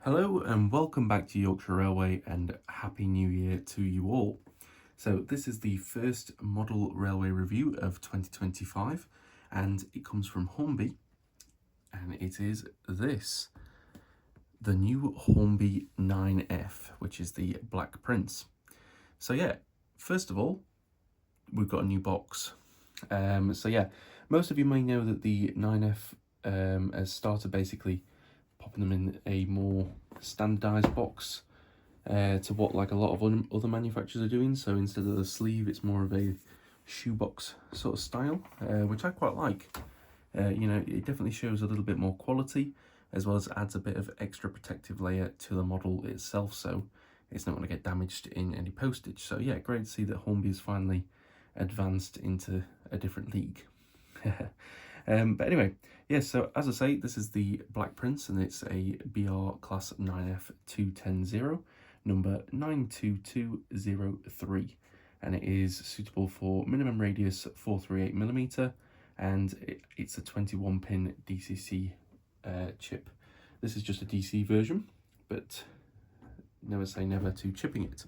Hello and welcome back to Yorkshire Railway and Happy New Year to you all. So this is the first model railway review of 2025 and it comes from Hornby and it is this, the new Hornby 9F, which is the Black Prince. So yeah, first of all, we've got a new box. Most of you may know that the 9F has started basically popping them in a more standardized box to what like a lot of other manufacturers are doing. So instead of the sleeve, it's more of a shoebox sort of style, which I quite like. It definitely shows a little bit more quality, as well as adds a bit of extra protective layer to the model itself, so it's not going to get damaged in any postage. So yeah, great to see that Hornby has finally advanced into a different league. But anyway, yes, so as I say, this is the Black Prince and it's a BR Class 9F 210, number 92203, and it is suitable for minimum radius 438mm and it's a 21 pin DCC chip. This is just a DC version, but never say never to chipping it.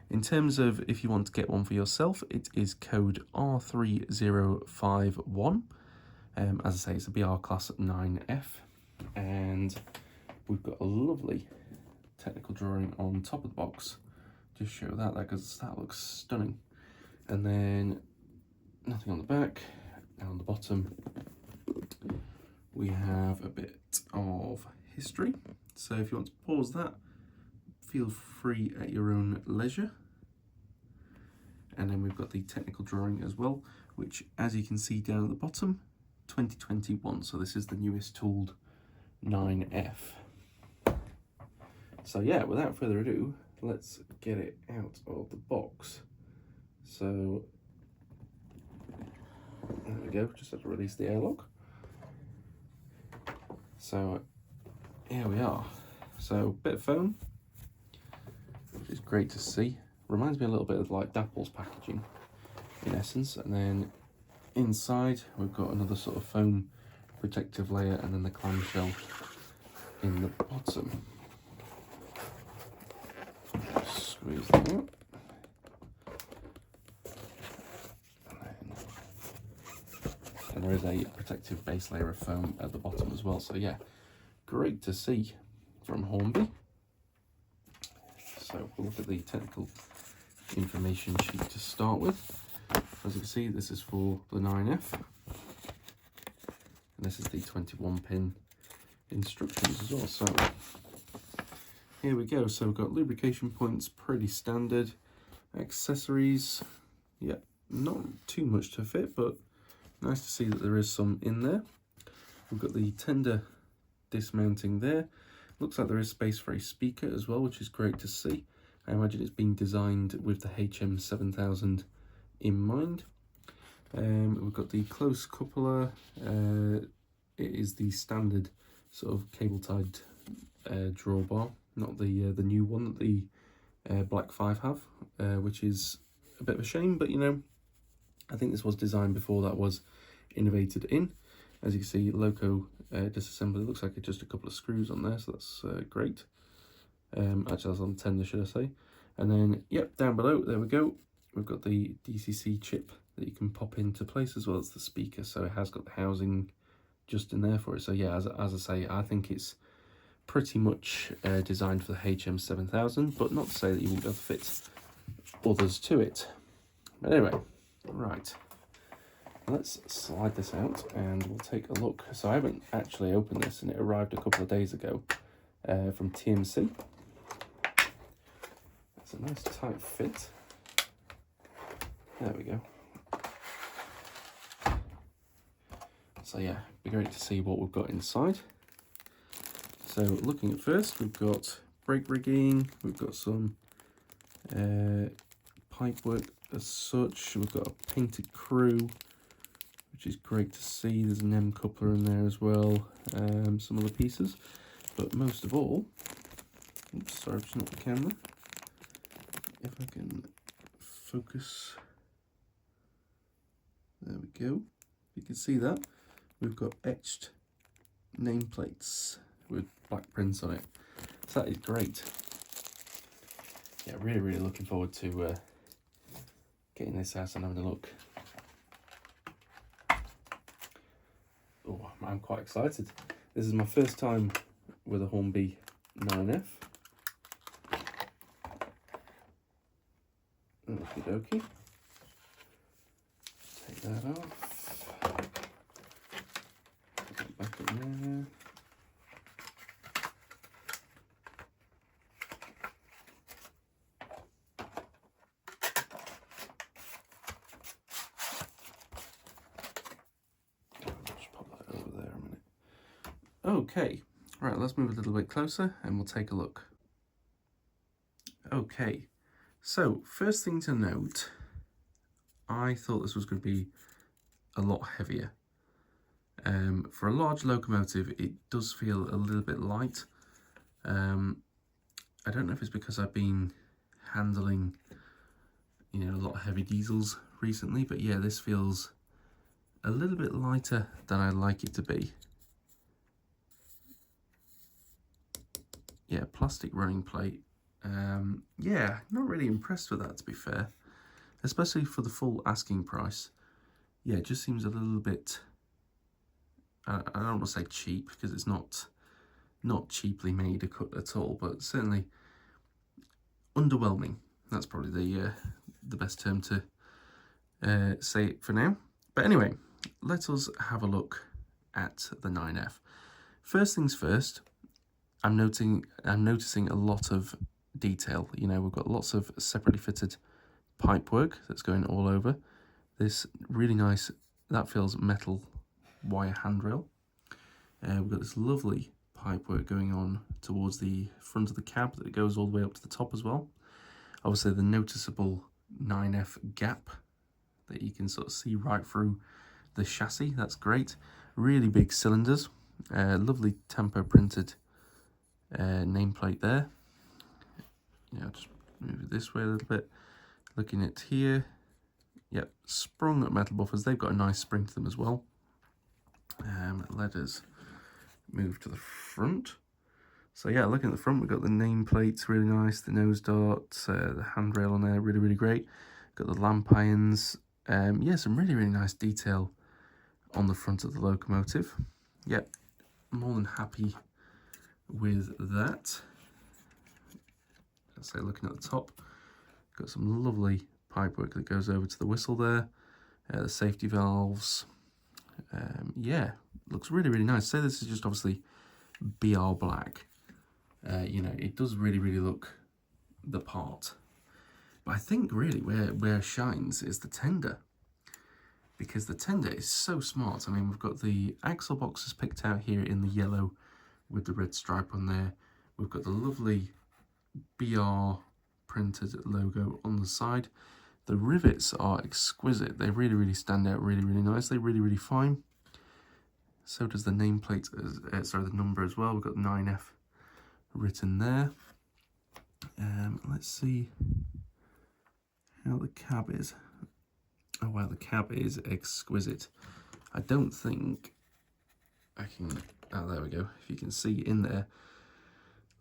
In terms of if you want to get one for yourself, it is code R3051. As I say, it's a BR Class 9F, and we've got a lovely technical drawing on top of the box. Just show that because that looks stunning. And then nothing on the back. Now on the bottom, we have a bit of history. So if you want to pause that, feel free at your own leisure. And then we've got the technical drawing as well, which, as you can see down at the bottom, 2021. So this is the newest tooled 9F. So yeah, without further ado, let's get it out of the box. So there we go, just have to release the airlock. So here we are. So bit of foam, which is great to see. Reminds me a little bit of like Dapple's packaging in essence. And then inside we've got another sort of foam protective layer and then the clamshell in the bottom. Squeeze that out. And there is a protective base layer of foam at the bottom as well. So yeah, great to see from Hornby. So we'll look at the technical information sheet to start with. As you can see, this is for the 9F. And this is the 21 pin instructions as well. So here we go. So we've got lubrication points, pretty standard. Accessories, yeah, not too much to fit, but nice to see that there is some in there. We've got the tender dismounting there. Looks like there is space for a speaker as well, which is great to see. I imagine it's been designed with the HM7000 in mind. We've got the close coupler. It is the standard sort of cable-tied drawbar, not the new one that the Black 5 have, which is a bit of a shame, but you know, I think this was designed before that was innovated in. As you can see, loco disassembly. Looks like it's just a couple of screws on there, so that's great. Actually, that's on tender, should I say. And then, yep, down below, there we go. We've got the DCC chip that you can pop into place as well as the speaker. So it has got the housing just in there for it. So yeah, as I say, I think it's pretty much designed for the HM7000, but not to say that you won't be able to fit others to it. But anyway, right. Let's slide this out and we'll take a look. So I haven't actually opened this and it arrived a couple of days ago from TMC. It's a nice tight fit. There we go. So yeah, be great to see what we've got inside. So looking at first, we've got brake rigging, we've got some pipe work as such, we've got a painted crew, which is great to see. There's an M coupler in there as well, some other pieces, but most of all, oops, sorry, it's not the camera. If I can focus, there we go. You can see that we've got etched nameplates with black prints on it. that is great. Yeah, really looking forward to getting this out and having a look. Oh, I'm quite excited. This is my first time with a Hornby 9F. Okie dokie. Take that off. Put it back in there. Just pop that over there a minute. Okay, right, let's move a little bit closer and we'll take a look. Okay, so first thing to note, I thought this was going to be a lot heavier. For a large locomotive, it does feel a little bit light. I don't know if it's because I've been handling, you know, a lot of heavy diesels recently, but yeah, this feels a little bit lighter than I'd like it to be. Yeah, plastic running plate. Yeah, not really impressed with that, to be fair, especially for the full asking price. Yeah, it just seems a little bit, I don't want to say cheap, because it's not cheaply made at all, but certainly underwhelming. That's probably the best term to say it for now. But anyway, let us have a look at the 9F. First things first, I'm noticing a lot of detail. You know, we've got lots of separately fitted pipework that's going all over. This really nice, that feels metal wire handrail. We've got this lovely pipework going on towards the front of the cab that goes all the way up to the top as well. Obviously the noticeable 9F gap that you can sort of see right through the chassis, that's great. Really big cylinders, lovely tempo printed nameplate there. Yeah, I'll just move it this way a little bit. Looking at here, yep, sprung metal buffers, they've got a nice spring to them as well. Let us move to the front. So yeah, looking at the front, we've got the nameplates, really nice, the nose darts, the handrail on there, really great. Got the lamp irons, yeah, some really nice detail on the front of the locomotive. Yep, more than happy with that. So looking at the top, got some lovely pipework that goes over to the whistle there, the safety valves. Yeah, looks really nice. So this is just obviously BR black. You know, it does really look the part. But I think really where it shines is the tender, because the tender is so smart. I mean, we've got the axle boxes picked out here in the yellow with the red stripe on there. We've got the lovely BR printed logo on the side. The rivets are exquisite. They really stand out really nicely, really fine. So does the nameplate, sorry, the number as well. We've got 9F written there. Let's see how the cab is. Oh wow, the cab is exquisite. I don't think I can, oh there we go, if you can see in there,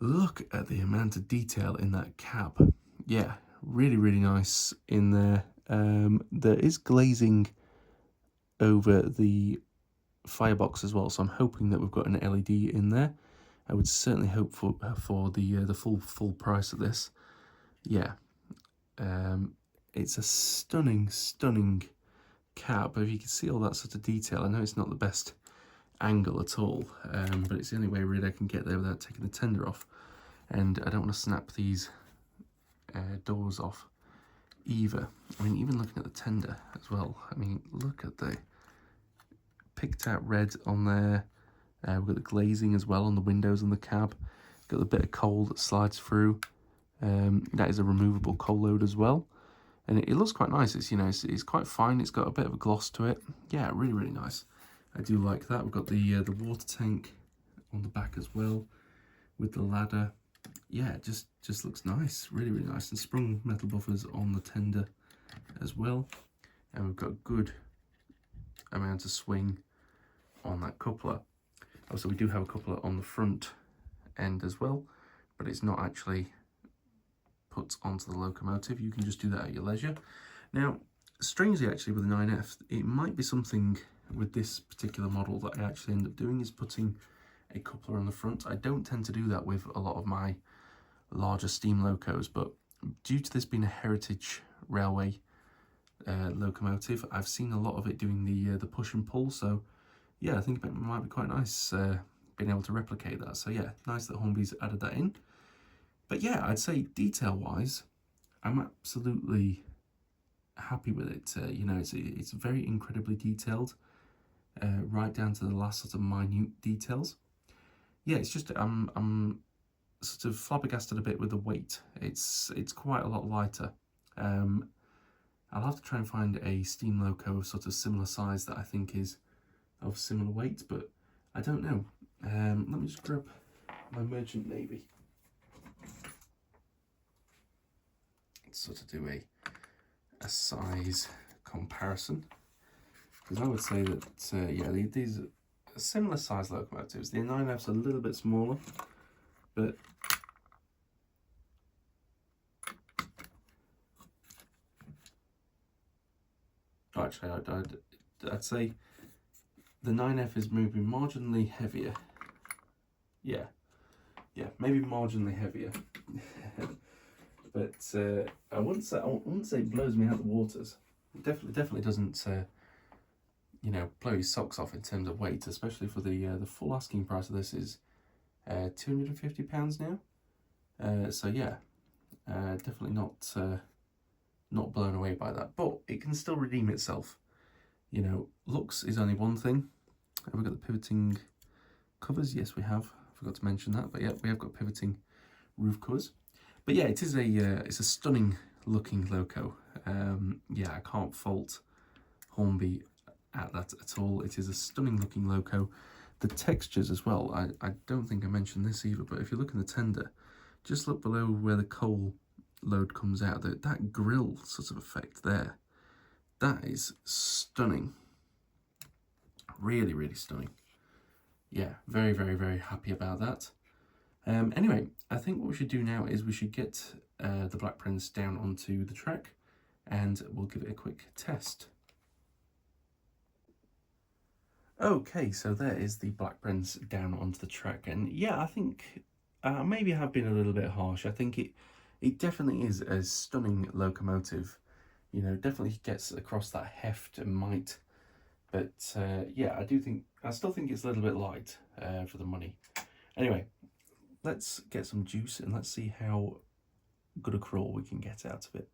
look at the amount of detail in that cab. Yeah, really nice in there. There is glazing over the firebox as well, so I'm hoping that we've got an LED in there. I would certainly hope for the full price of this. Yeah, it's a stunning cab. If you can see all that sort of detail, I know it's not the best angle at all, but it's the only way really I can get there without taking the tender off. And I don't want to snap these doors off either. I mean, even looking at the tender as well, I mean, look at the picked out red on there. We've got the glazing as well on the windows on the cab. Got the bit of coal that slides through. That is a removable coal load as well, and it looks quite nice. It's, you know, it's quite fine. It's got a bit of a gloss to it. Yeah, really nice. I do like that. We've got the water tank on the back as well with the ladder. Yeah, it just looks nice. Really nice. And sprung metal buffers on the tender as well. And we've got a good amount of swing on that coupler. Also, we do have a coupler on the front end as well, but it's not actually put onto the locomotive. You can just do that at your leisure. Now, strangely actually with the 9F, it might be something with this particular model that I actually end up doing is putting a coupler on the front. I don't tend to do that with a lot of my larger steam locos, but due to this being a heritage railway locomotive, I've seen a lot of it doing the push and pull, so yeah, I think it might be quite nice being able to replicate that. So yeah, nice that Hornby's added that in. But yeah, I'd say detail-wise, I'm absolutely happy with it. You know, it's very incredibly detailed, right down to the last sort of minute details. Yeah, it's just I'm sort of flabbergasted a bit with the weight. It's quite a lot lighter. I'll have to try and find a steam loco of sort of similar size that I think is of similar weight, but I don't know. Let me just grab my Merchant Navy. Let's sort of do a size comparison, because I would say that yeah, these are similar size locomotives. The 9F's a little bit smaller, but actually I'd say the 9F is maybe marginally heavier. Yeah, maybe marginally heavier. But I wouldn't say it blows me out the waters. It definitely doesn't you know, blow your socks off in terms of weight, especially for the full asking price of this is £250 now. So yeah, definitely not blown away by that, but it can still redeem itself. You know, looks is only one thing. Have we got the pivoting covers? Yes, we have. I forgot to mention that, but yeah, we have got pivoting roof covers. But yeah, it is it's a stunning looking loco. Yeah, I can't fault Hornby at that at all. It is a stunning looking loco. The textures as well, I don't think I mentioned this either, but if you look in the tender, just look below where the coal load comes out, that grill sort of effect there, that is stunning. Really, really stunning. Yeah, very, very, very happy about that. Anyway, I think what we should do now is we should get the Black Prince down onto the track and we'll give it a quick test. Okay, so there is the Black Prince down onto the track, and yeah, I think maybe I have been a little bit harsh. I think it definitely is a stunning locomotive. You know, definitely gets across that heft and might. But yeah, I still think it's a little bit light for the money. Anyway, let's get some juice and let's see how good a crawl we can get out of it.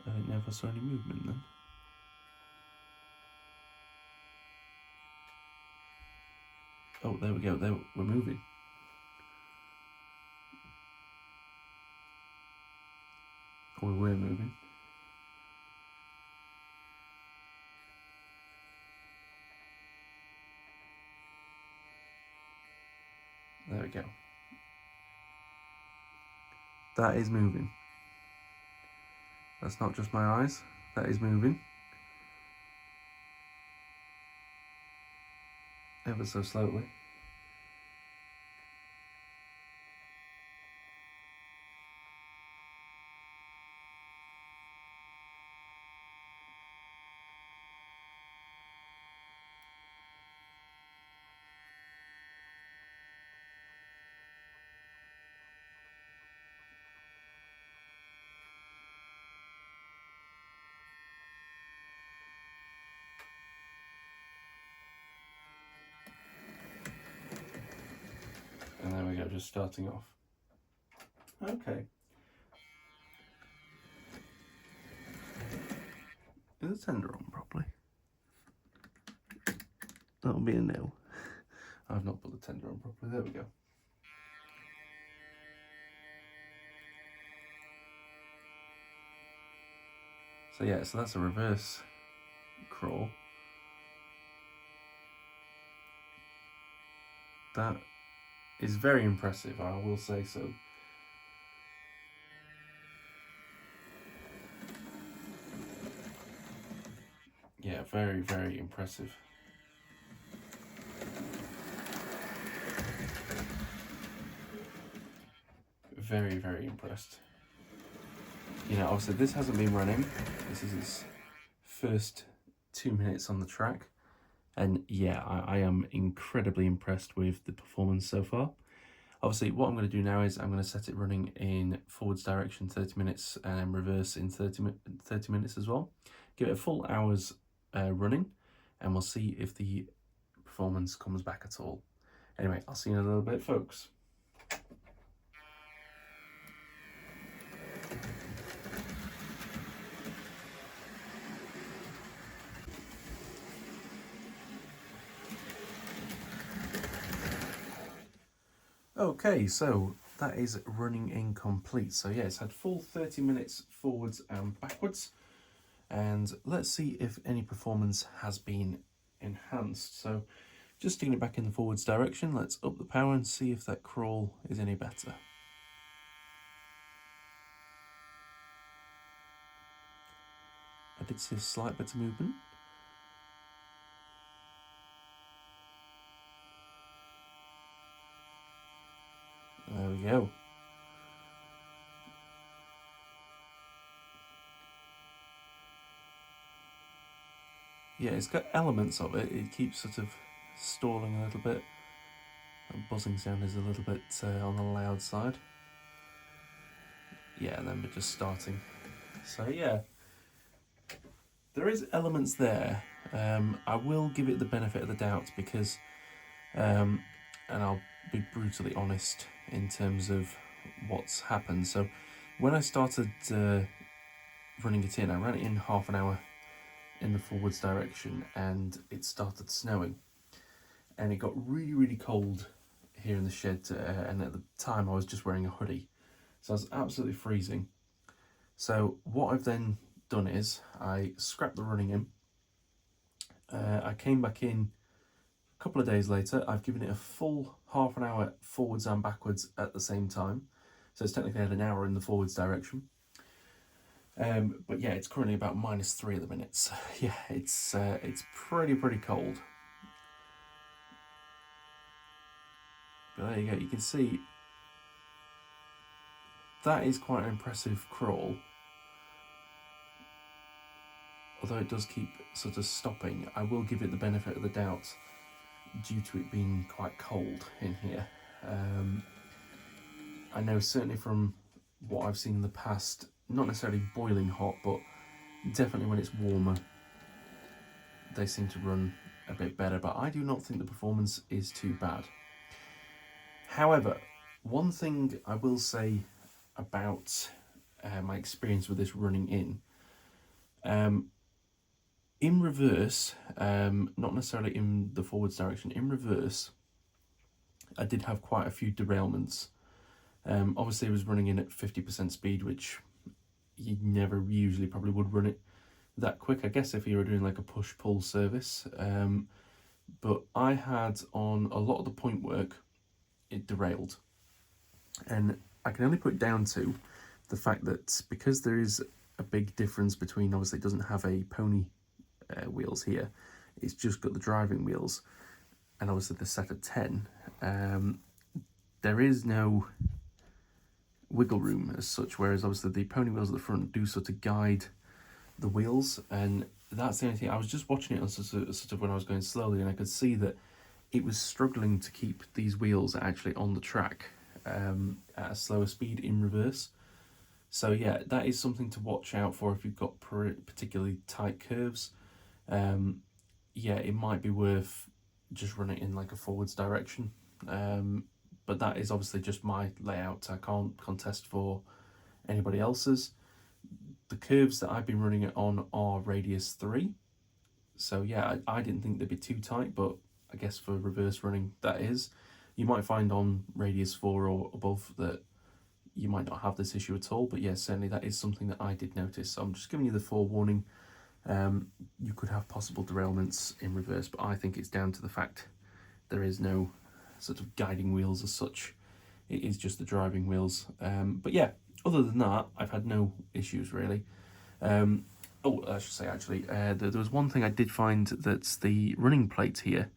I don't know if I saw any movement then. Oh, there we go. There, we're moving. Or we were moving. There we go. That is moving. That's not just my eyes. That is moving. Ever so slowly. And there we go, just starting off. Okay. Is the tender on properly? That'll be a no. I've not put the tender on properly. There we go. So yeah, so that's a reverse crawl. That is very impressive, I will say so. Yeah, very, very impressive. Very, very impressed. You know, obviously this hasn't been running. This is its first 2 minutes on the track. And yeah, I am incredibly impressed with the performance so far. Obviously, what I'm going to do now is I'm going to set it running in forwards direction 30 minutes and reverse in 30 minutes as well. Give it a full hour's running, and we'll see if the performance comes back at all. Anyway, I'll see you in a little bit, folks. Okay, so that is running incomplete. So yeah, it's had full 30 minutes forwards and backwards. And let's see if any performance has been enhanced. So just sticking it back in the forwards direction, let's up the power and see if that crawl is any better. I did see a slight bit of movement. There we go. Yeah, it's got elements of it. It keeps sort of stalling a little bit. That buzzing sound is a little bit on the loud side. Yeah, and then we're just starting. So yeah, there is elements there. I will give it the benefit of the doubt because, and I'll be brutally honest in terms of what's happened. So when I started running it in, I ran it in half an hour in the forwards direction and it started snowing. And it got really, really cold here in the shed, and at the time I was just wearing a hoodie. So I was absolutely freezing. So what I've then done is I scrapped the running in. I came back in a couple of days later. I've given it a full half an hour forwards and backwards at the same time. So it's technically had an hour in the forwards direction. But yeah, it's currently about -3 at the minute. So yeah, it's pretty cold. But there you go, you can see that is quite an impressive crawl. Although it does keep sort of stopping, I will give it the benefit of the doubt due to it being quite cold in here. I know certainly from what I've seen in the past, not necessarily boiling hot, but definitely when it's warmer, they seem to run a bit better, but I do not think the performance is too bad. However, one thing I will say about my experience with this running in reverse, not necessarily in the forwards direction, in reverse, I did have quite a few derailments. Obviously I was running in at 50% speed, which you never usually probably would run it that quick, I guess if you were doing like a push-pull service. But I had on a lot of the point work, it derailed. And I can only put it down to the fact that because there is a big difference between, obviously it doesn't have a pony wheels here, it's just got the driving wheels, and obviously the set of 10, there is no wiggle room as such, whereas obviously the pony wheels at the front do sort of guide the wheels, and that's the only thing. I was just watching it on sort of when I was going slowly, and I could see that it was struggling to keep these wheels actually on the track at a slower speed in reverse. So yeah, that is something to watch out for if you've got particularly tight curves. Yeah, it might be worth just running in like a forwards direction. But that is obviously just my layout. I can't contest for anybody else's. The curves that I've been running it on are radius 3. So yeah, I didn't think they'd be too tight, but I guess for reverse running, that is. You might find on radius 4 or above that you might not have this issue at all, but yeah, certainly that is something that I did notice. So I'm just giving you the forewarning. You could have possible derailments in reverse, but I think it's down to the fact there is no sort of guiding wheels as such. It is just the driving wheels. But yeah, other than that, I've had no issues really. Oh, I should say actually, there was one thing I did find, that's the running plate here.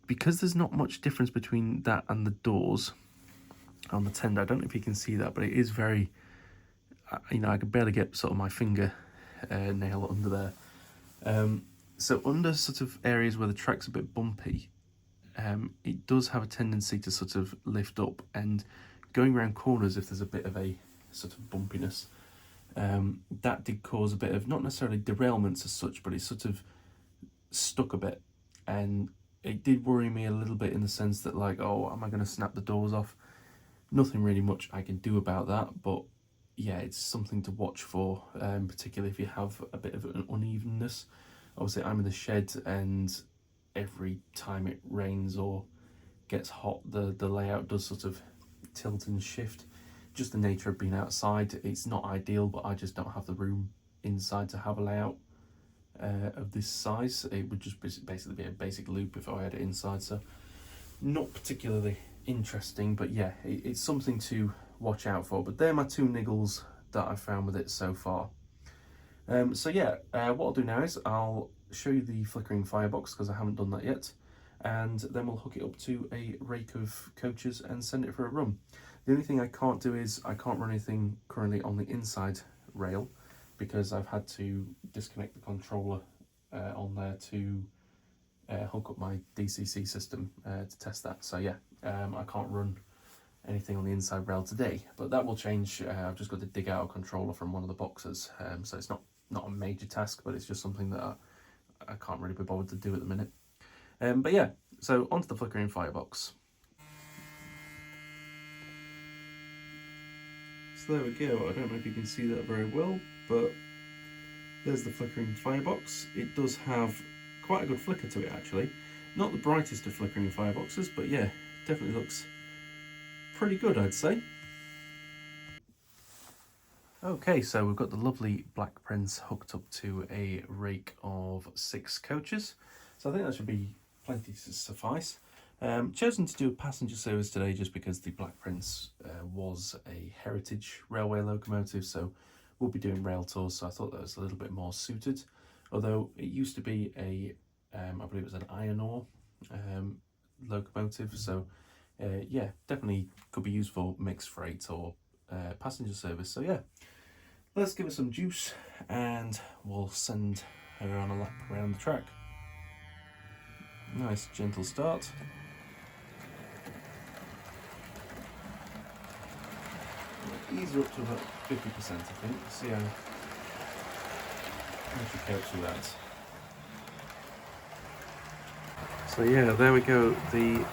Because there's not much difference between that and the doors on the tender. I don't know if you can see that, but it is very, you know, I could barely get sort of my finger nail under there. So under sort of areas where the track's a bit bumpy, it does have a tendency to sort of lift up, and going around corners, if there's a bit of a sort of bumpiness, that did cause a bit of, not necessarily derailments as such, but it sort of stuck a bit, and it did worry me a little bit in the sense that, like, oh, am I going to snap the doors off? Nothing really much I can do about that, but yeah, it's something to watch for, particularly if you have a bit of an unevenness. Obviously, I'm in the shed, and every time it rains or gets hot, the layout does sort of tilt and shift. Just the nature of being outside, it's not ideal, but I just don't have the room inside to have a layout of this size. It would just basically be a basic loop if I had it inside, so not particularly interesting, but yeah, it's something to watch out for. But they're my two niggles that I've found with it so far. So yeah, what I'll do now is I'll show you the flickering firebox, because I haven't done that yet, and then we'll hook it up to a rake of coaches and send it for a run. The only thing I can't do is I can't run anything currently on the inside rail, because I've had to disconnect the controller on there to hook up my DCC system to test that. So yeah, I can't run anything on the inside rail today, but that will change. I've just got to dig out a controller from one of the boxes, so it's not a major task, but it's just something that I can't really be bothered to do at the minute. But yeah, so onto the flickering firebox. So there we go. I don't know if you can see that very well, but there's the flickering firebox. It does have quite a good flicker to it, actually. Not the brightest of flickering fireboxes, but yeah, definitely looks pretty good, I'd say. Okay, so we've got the lovely Black Prince hooked up to a rake of 6 coaches, so I think that should be plenty to suffice. Chosen to do a passenger service today just because the Black Prince was a heritage railway locomotive, so we'll be doing rail tours, so I thought that was a little bit more suited. Although it used to be a, I believe it was an iron ore locomotive, so yeah, definitely could be used for mixed freight or passenger service. So yeah, let's give her some juice and we'll send her on a lap around the track. Nice gentle start. Ease her up to about 50%, I think. See how she copes with that. So yeah, there we go. The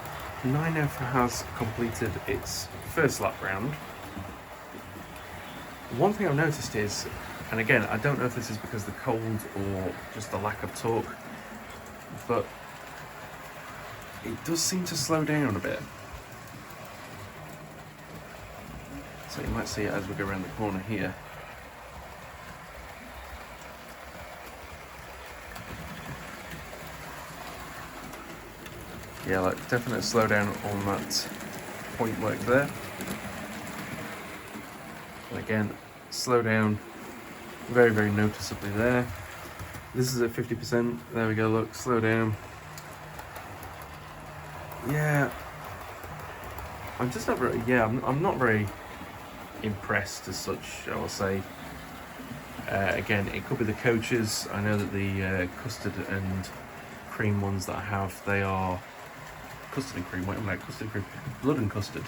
9F has completed its first lap round. One thing I've noticed is, and again, I don't know if this is because of the cold or just the lack of torque, but it does seem to slow down a bit. So you might see it as we go around the corner here. Yeah, like definite slowdown on that point work there. And again, slow down very, very noticeably there. This is at 50%. There we go, look, slow down. Yeah, I'm just not very, I'm not very impressed as such, I will say. Again, it could be the coaches. I know that the custard and cream ones that I have, they are custard and cream, custard and cream, blood and custard,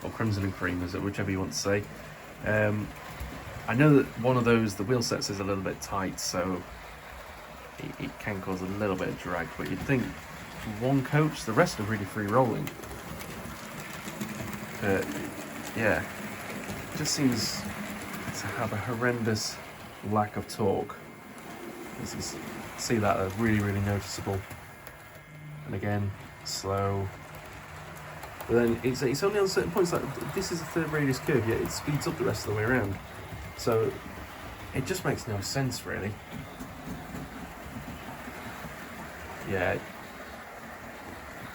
or crimson and cream, is it, whichever you want to say. I know that one of those, the wheel sets is a little bit tight, so it can cause a little bit of drag, but you'd think one coach, the rest are really free rolling. But yeah, it just seems to have a horrendous lack of torque. See that as really, really noticeable. And again, slow. But then it's only on certain points, like this is a third radius curve, yet it speeds up the rest of the way around. So it just makes no sense, really. Yeah,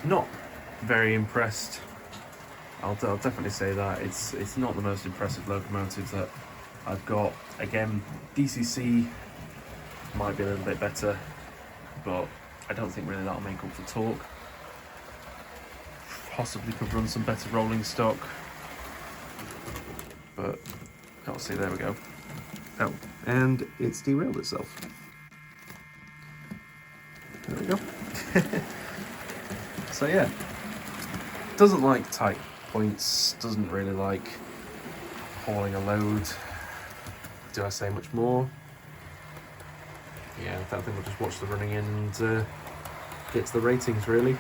not very impressed. I'll definitely say that. It's not the most impressive locomotive that I've got, again, DCC might be a little bit better, but I don't think really that'll make up for torque. Possibly could run some better rolling stock, but I'll see. There we go. Oh, and it's derailed itself. There we go. So yeah, doesn't like tight points, doesn't really like hauling a load. Do I say much more? Yeah, I think we'll just watch the running in and get to the ratings really.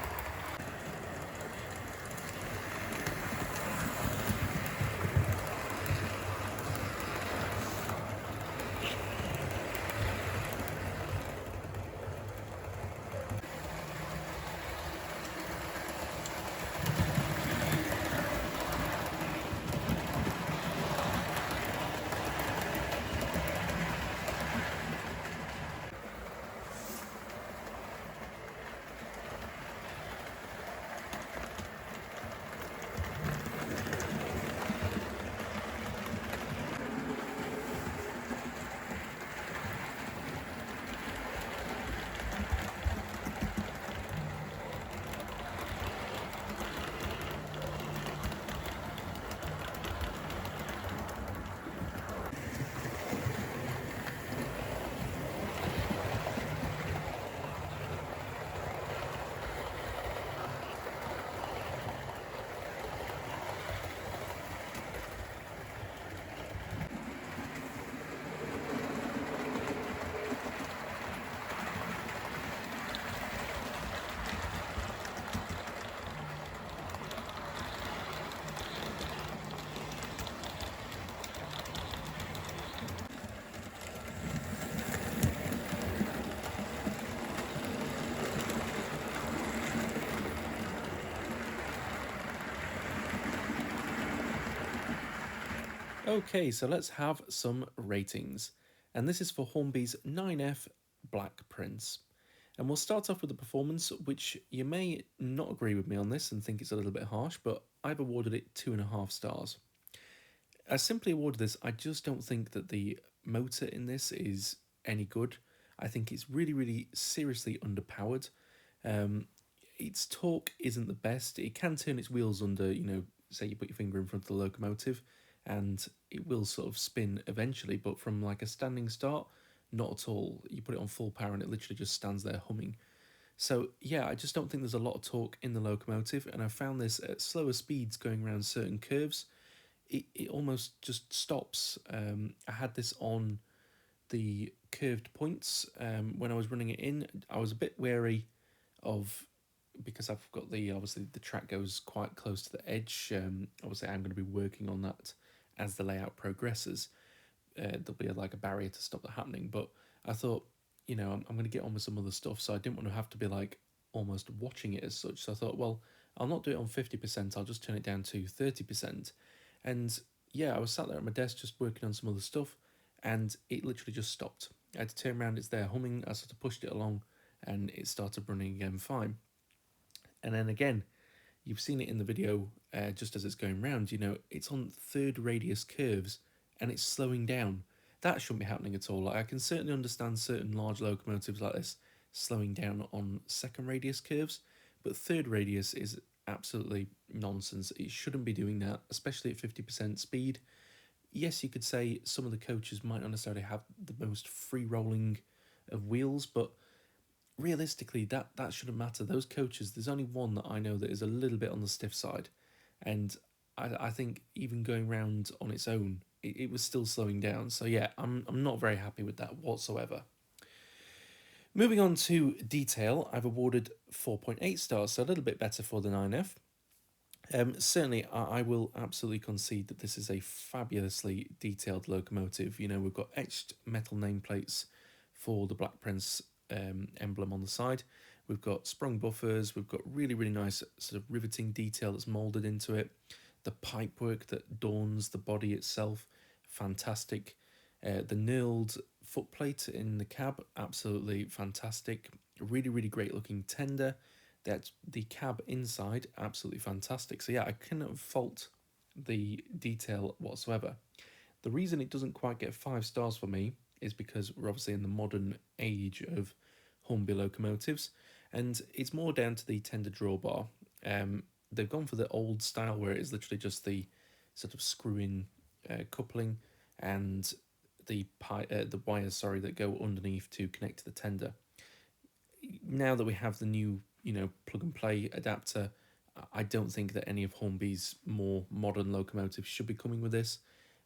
Okay, so let's have some ratings. And this is for Hornby's 9F Black Prince. And we'll start off with the performance, which you may not agree with me on this and think it's a little bit harsh, but I've awarded it 2.5 stars. I simply awarded this, I just don't think that the motor in this is any good. I think it's really, really seriously underpowered. Its torque isn't the best. It can turn its wheels under, say you put your finger in front of the locomotive and it will sort of spin eventually, but from like a standing start, not at all. You put it on full power and it literally just stands there humming. So yeah, I just don't think there's a lot of torque in the locomotive, and I found this at slower speeds going around certain curves. It almost just stops. I had this on the curved points when I was running it in. I was a bit wary of, because I've got obviously the track goes quite close to the edge. Obviously, I'm going to be working on that as the layout progresses. There'll be like a barrier to stop that happening. But I thought, I'm going to get on with some other stuff, so I didn't want to have to be like almost watching it as such. So I thought, well, I'll not do it on 50%. I'll just turn it down to 30%. And yeah, I was sat there at my desk just working on some other stuff, and it literally just stopped. I had to turn around. It's there humming. I sort of pushed it along, and it started running again fine. And then again, you've seen it in the video just as it's going round, it's on third radius curves and it's slowing down. That shouldn't be happening at all. Like, I can certainly understand certain large locomotives like this slowing down on second radius curves, but third radius is absolutely nonsense. It shouldn't be doing that, especially at 50% speed. Yes, you could say some of the coaches might not necessarily have the most free rolling of wheels, but realistically, that shouldn't matter. Those coaches, there's only one that I know that is a little bit on the stiff side, and I think even going round on its own, it was still slowing down. So yeah, I'm not very happy with that whatsoever. Moving on to detail, I've awarded 4.8 stars, so a little bit better for the 9F. Certainly, I will absolutely concede that this is a fabulously detailed locomotive. We've got etched metal nameplates for the Black Prince emblem on the side. We've got sprung buffers. We've got really, really nice sort of riveting detail that's moulded into it. The pipework that adorns the body itself, fantastic. The knurled footplate in the cab, absolutely fantastic. Really, really great looking tender. That's the cab inside, absolutely fantastic. So yeah, I cannot fault the detail whatsoever. The reason it doesn't quite get 5 stars for me is because we're obviously in the modern age of Hornby locomotives, and it's more down to the tender drawbar. They've gone for the old style where it is literally just the sort of screw-in coupling and the wires, sorry, that go underneath to connect to the tender. Now that we have the new, plug and play adapter, I don't think that any of Hornby's more modern locomotives should be coming with this,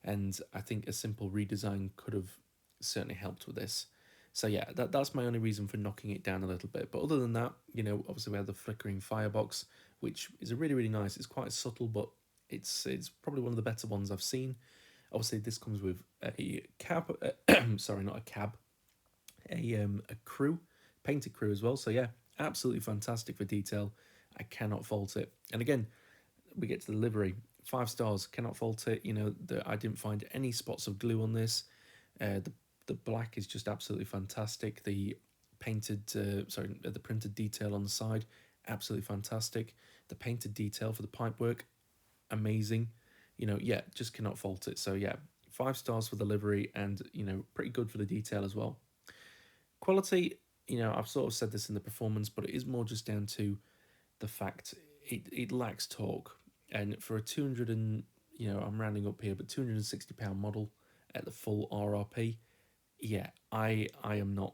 and I think a simple redesign could have certainly helped with this. So yeah, that's my only reason for knocking it down a little bit. But other than that, obviously we have the flickering firebox, which is a really nice. It's quite subtle, but it's probably one of the better ones I've seen. Obviously, this comes with a cab. Sorry, not a cab. A crew, painted crew as well. So yeah, absolutely fantastic for detail. I cannot fault it. And again, we get to the livery. 5 stars, cannot fault it. I didn't find any spots of glue on this. The black is just absolutely fantastic. The the printed detail on the side, absolutely fantastic. The painted detail for the pipework, amazing. Yeah, just cannot fault it. So yeah, 5 stars for the livery, and pretty good for the detail as well. Quality, I've sort of said this in the performance, but it is more just down to the fact it lacks torque. And for a 200 and, I'm rounding up here, but £260 model at the full RRP, yeah, I am not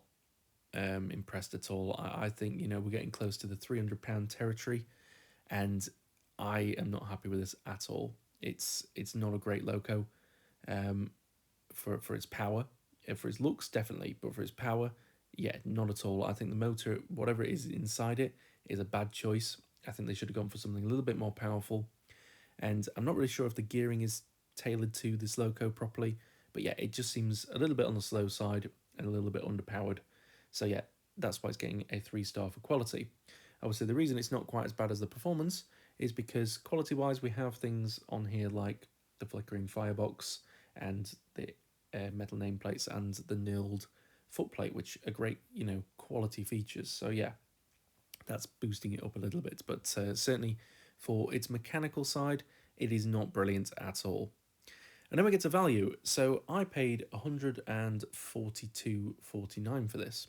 impressed at all. I think, we're getting close to the £300 territory, and I am not happy with this at all. It's not a great loco for its power. For its looks, definitely, but for its power, yeah, not at all. I think the motor, whatever it is inside it, is a bad choice. I think they should have gone for something a little bit more powerful. And I'm not really sure if the gearing is tailored to this loco properly, but yeah, it just seems a little bit on the slow side and a little bit underpowered. So yeah, that's why it's getting a 3-star for quality. Obviously, the reason it's not quite as bad as the performance is because quality-wise, we have things on here like the flickering firebox and the metal nameplates and the knurled footplate, which are great, quality features. So yeah, that's boosting it up a little bit. But certainly for its mechanical side, it is not brilliant at all. And then we get to value. So I paid £142.49 for this.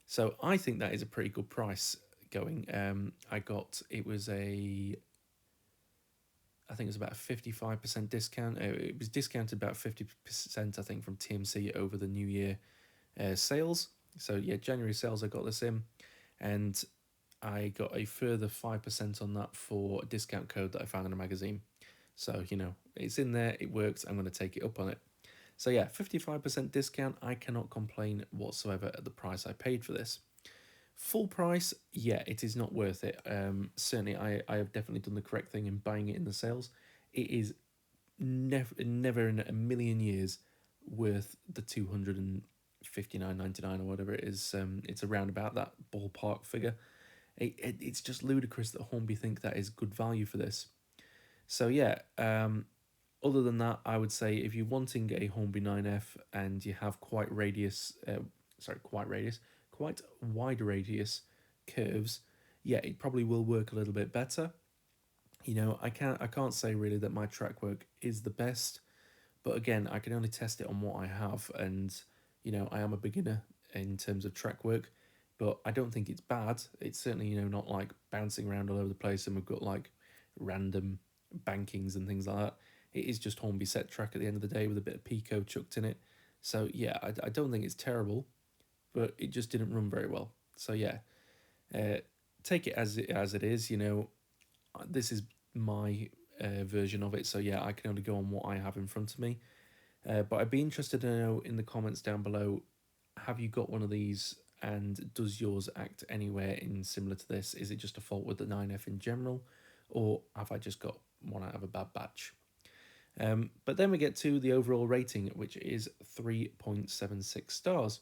So I think that is a pretty good price going. I think it was about a 55% discount. It was discounted about 50%, I think, from TMC over the New Year sales. So yeah, January sales I got this in, and I got a further 5% on that for a discount code that I found in a magazine. So, it's in there, it works, I'm going to take it up on it. So yeah, 55% discount, I cannot complain whatsoever at the price I paid for this. Full price, yeah, it is not worth it. Certainly, I have definitely done the correct thing in buying it in the sales. It is never in a million years worth the £259.99 or whatever it is. It's around about that ballpark figure. It's just ludicrous that Hornby think that is good value for this. So yeah, other than that, I would say if you're wanting a Hornby 9F and you have quite wide radius curves, yeah, it probably will work a little bit better. I can't say really that my track work is the best, but again, I can only test it on what I have, and I am a beginner in terms of track work, but I don't think it's bad. It's certainly not like bouncing around all over the place, and we've got like random bankings and things like that. It is just Hornby set track at the end of the day with a bit of pico chucked in it. So yeah, I don't think it's terrible, but it just didn't run very well. So yeah, take it as it is. This is my version of it. So yeah, I can only go on what I have in front of me. But I'd be interested to know in the comments down below, have you got one of these, and does yours act anywhere in similar to this? Is it just a fault with the 9F in general, or have I just got one out of a bad batch? But then we get to the overall rating, which is 3.76 stars.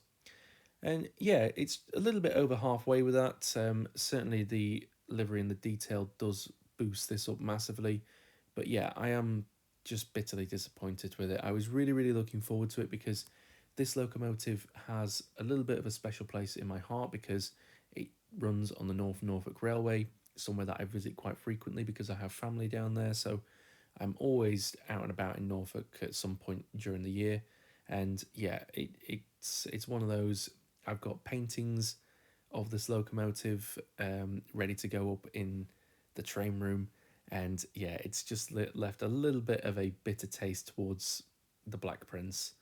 And yeah, it's a little bit over halfway with that. Certainly the livery and the detail does boost this up massively. But yeah, I am just bitterly disappointed with it. I was really looking forward to it because this locomotive has a little bit of a special place in my heart because it runs on the Norfolk Railway, somewhere that I visit quite frequently because I have family down there. So I'm always out and about in Norfolk at some point during the year, and yeah, it's one of those. I've got paintings of this locomotive ready to go up in the train room, and yeah, it's just left a little bit of a bitter taste towards the Black Prince.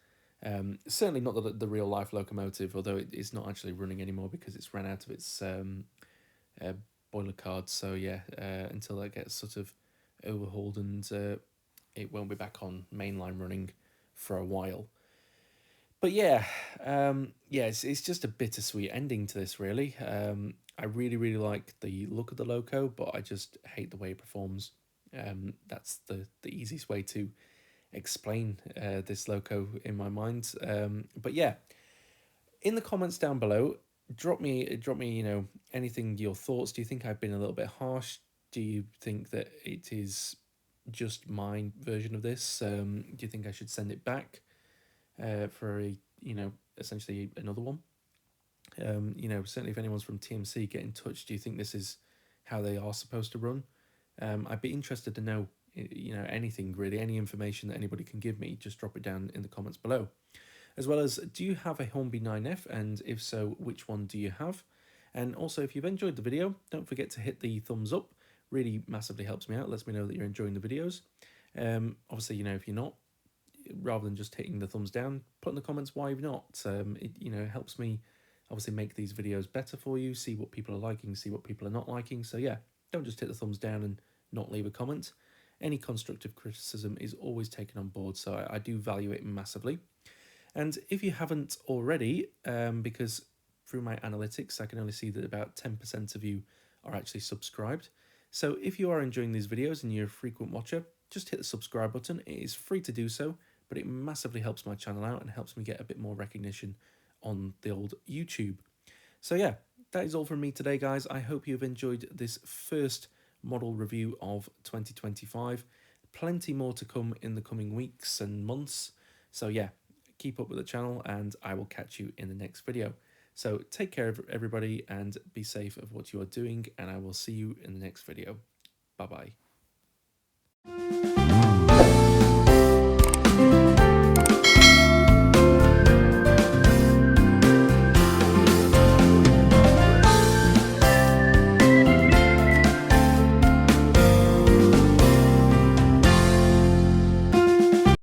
Certainly not the real life locomotive, although it's not actually running anymore because it's ran out of its uh, boiler cards. So yeah, until that gets sort of overhauled, and it won't be back on mainline running for a while. But yeah, yeah, it's just a bittersweet ending to this, really. I really like the look of the loco, but I just hate the way it performs. That's the easiest way to explain this loco in my mind. But yeah, in the comments down below, drop me anything, your thoughts. Do you think I've been a little bit harsh? Do you think that it is just my version of this? Do you think I should send it back for a essentially another one? Certainly if anyone's from TMC, get in touch. Do you think this is how they are supposed to run? I'd be interested to know anything really, any information that anybody can give me. Just drop it down in the comments below. As well as, do you have a Hornby 9F, and if so, which one do you have? And also, if you've enjoyed the video, don't forget to hit the thumbs up. Really massively helps me out, lets me know that you're enjoying the videos. Obviously, if you're not, rather than just hitting the thumbs down, put in the comments why you're not. It helps me obviously make these videos better for you, see what people are liking, see what people are not liking. So yeah, don't just hit the thumbs down and not leave a comment. Any constructive criticism is always taken on board, so I do value it massively. And if you haven't already, because through my analytics, I can only see that about 10% of you are actually subscribed. So if you are enjoying these videos and you're a frequent watcher, just hit the subscribe button. It is free to do so, but it massively helps my channel out and helps me get a bit more recognition on the old YouTube. So yeah, that is all from me today, guys. I hope you've enjoyed this first model review of 2025. Plenty more to come in the coming weeks and months. So yeah, keep up with the channel, and I will catch you in the next video. So take care of everybody and be safe of what you are doing, and I will see you in the next video. Bye bye.